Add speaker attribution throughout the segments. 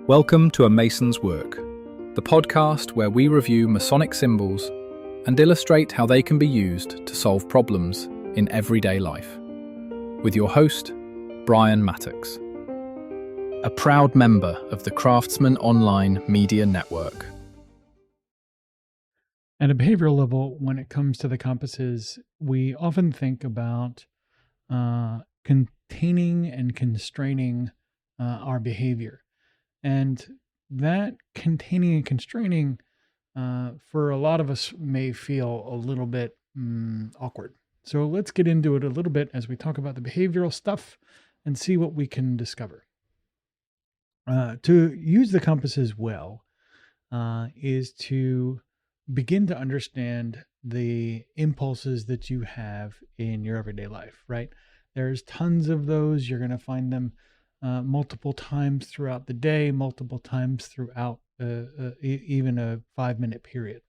Speaker 1: Welcome to A Mason's Work, the podcast where we review Masonic symbols and illustrate how they can be used to solve problems in everyday life. With your host, Brian Mattox, a proud member of the Craftsman Online Media Network.
Speaker 2: At a behavioral level, when it comes to the compasses, we often think about containing and constraining our behavior. And that containing and constraining, for a lot of us, may feel a little bit awkward. So let's get into it a little bit as we talk about the behavioral stuff and see what we can discover. To use the compasses well is to begin to understand the impulses that you have in your everyday life, right? There's tons of those. You're going to find them multiple times throughout the day, multiple times throughout even a 5-minute period.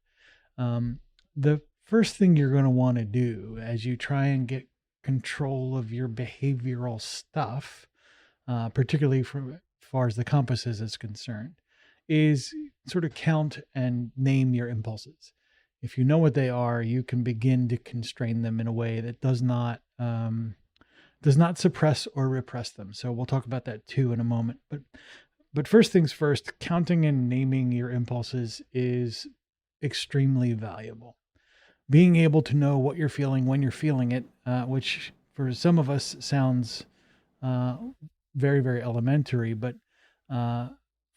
Speaker 2: The first thing you're going to want to do as you try and get control of your behavioral stuff, particularly as far as the compasses is concerned, is sort of count and name your impulses. If you know what they are, you can begin to constrain them in a way that does not suppress or repress them. So we'll talk about that too in a moment. But first things first, counting and naming your impulses is extremely valuable. Being able to know what you're feeling when you're feeling it, which for some of us sounds very, very elementary, but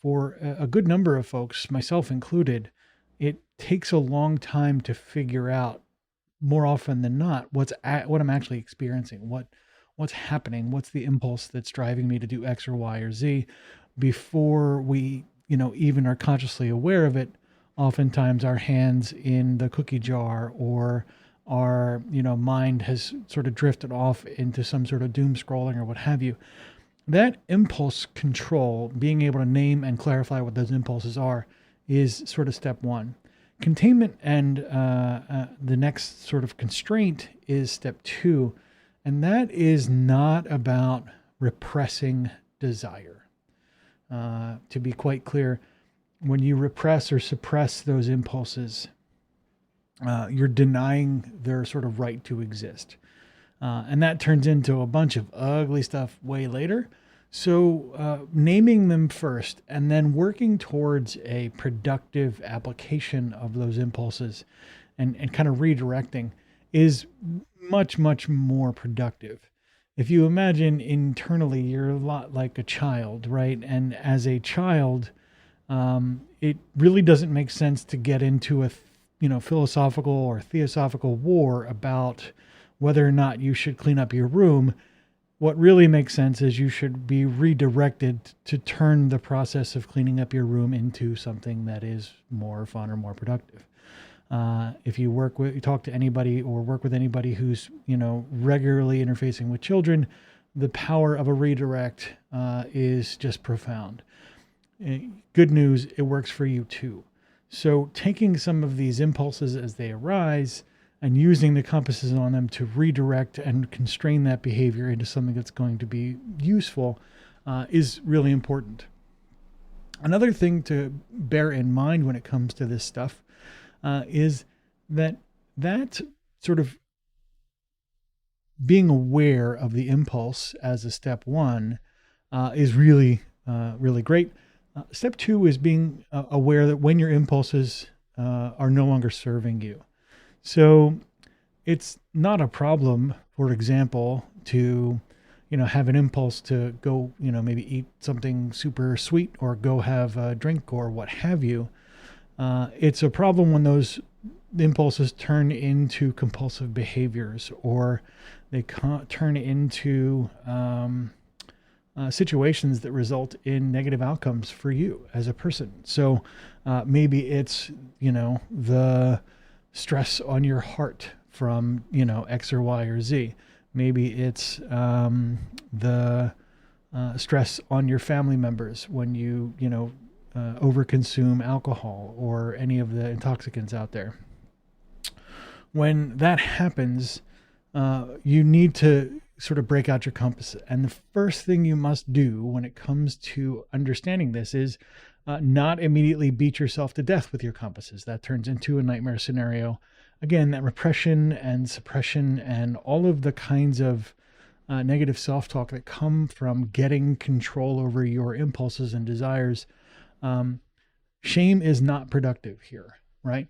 Speaker 2: for a good number of folks, myself included, it takes a long time to figure out, more often than not, what I'm actually experiencing, what's happening, what's the impulse that's driving me to do X or Y or Z before we, even are consciously aware of it. Oftentimes our hands in the cookie jar, or our, mind has sort of drifted off into some sort of doom scrolling or what have you. That impulse control, being able to name and clarify what those impulses are, is sort of step one. Containment and the next sort of constraint is step two. And that is not about repressing desire. To be quite clear, when you repress or suppress those impulses, you're denying their sort of right to exist. And that turns into a bunch of ugly stuff way later. So naming them first and then working towards a productive application of those impulses and kind of redirecting is much, much more productive. If you imagine internally, you're a lot like a child, right? And as a child, it really doesn't make sense to get into a philosophical or theosophical war about whether or not you should clean up your room. What really makes sense is you should be redirected to turn the process of cleaning up your room into something that is more fun or more productive. If you talk to anybody or work with anybody who's, regularly interfacing with children, the power of a redirect is just profound. Good news, it works for you too. So taking some of these impulses as they arise and using the compasses on them to redirect and constrain that behavior into something that's going to be useful is really important. Another thing to bear in mind when it comes to this stuff is that sort of being aware of the impulse as a step one is really, really great. Step two is being aware that when your impulses are no longer serving you. So it's not a problem, for example, to, have an impulse to go, maybe eat something super sweet or go have a drink or what have you. It's a problem when those impulses turn into compulsive behaviors, or they turn into situations that result in negative outcomes for you as a person. So maybe it's, the stress on your heart from, X or Y or Z. Maybe it's the stress on your family members when you, overconsume alcohol or any of the intoxicants out there. When that happens, you need to sort of break out your compass. And the first thing you must do when it comes to understanding this is not immediately beat yourself to death with your compasses. That turns into a nightmare scenario. Again, that repression and suppression and all of the kinds of negative self-talk that come from getting control over your impulses and desires. Shame is not productive here, right?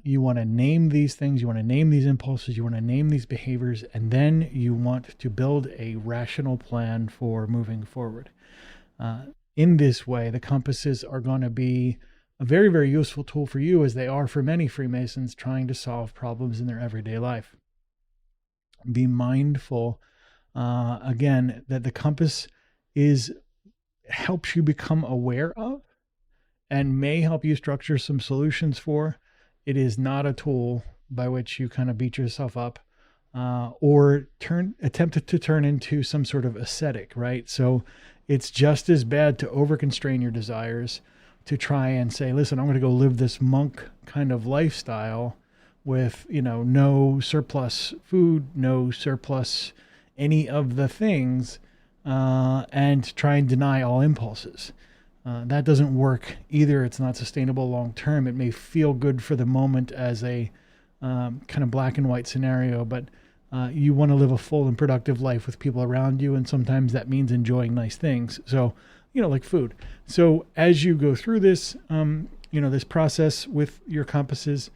Speaker 2: You want to name these things, you want to name these impulses, you want to name these behaviors, and then you want to build a rational plan for moving forward. In this way, the compasses are going to be a very, very useful tool for you, as they are for many Freemasons trying to solve problems in their everyday life. Be mindful, again, that the compass helps you become aware of and may help you structure some solutions for. It is not a tool by which you kind of beat yourself up or attempt to turn into some sort of ascetic, right? So it's just as bad to over-constrain your desires, to try and say, listen, I'm going to go live this monk kind of lifestyle with, no surplus food, no surplus any of the things, and try and deny all impulses. That doesn't work either. It's not sustainable long term. It may feel good for the moment as a kind of black and white scenario, but you want to live a full and productive life with people around you, and sometimes that means enjoying nice things. So, like food. So as you go through this, this process with your compasses,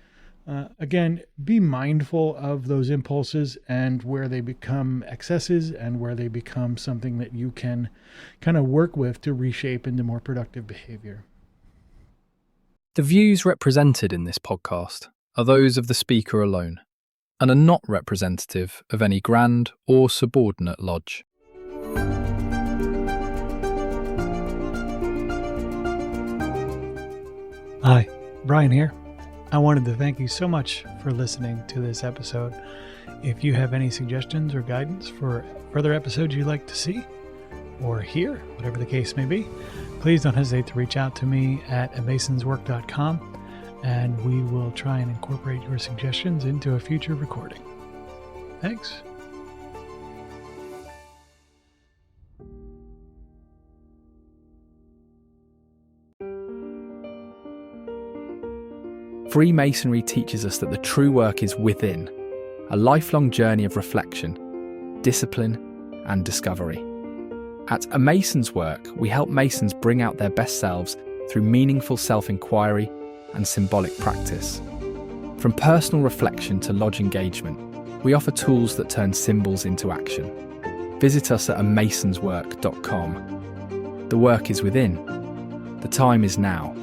Speaker 2: again, be mindful of those impulses and where they become excesses and where they become something that you can kind of work with to reshape into more productive behavior.
Speaker 1: The views represented in this podcast are those of the speaker alone and are not representative of any grand or subordinate lodge.
Speaker 2: Hi, Brian here. I wanted to thank you so much for listening to this episode. If you have any suggestions or guidance for further episodes you'd like to see or hear, whatever the case may be, please don't hesitate to reach out to me at amasonswork.com, and we will try and incorporate your suggestions into a future recording. Thanks.
Speaker 1: Freemasonry teaches us that the true work is within, a lifelong journey of reflection, discipline, and discovery. At A Mason's Work, we help Masons bring out their best selves through meaningful self-inquiry and symbolic practice. From personal reflection to lodge engagement, we offer tools that turn symbols into action. Visit us at amasonswork.com. The work is within. The time is now.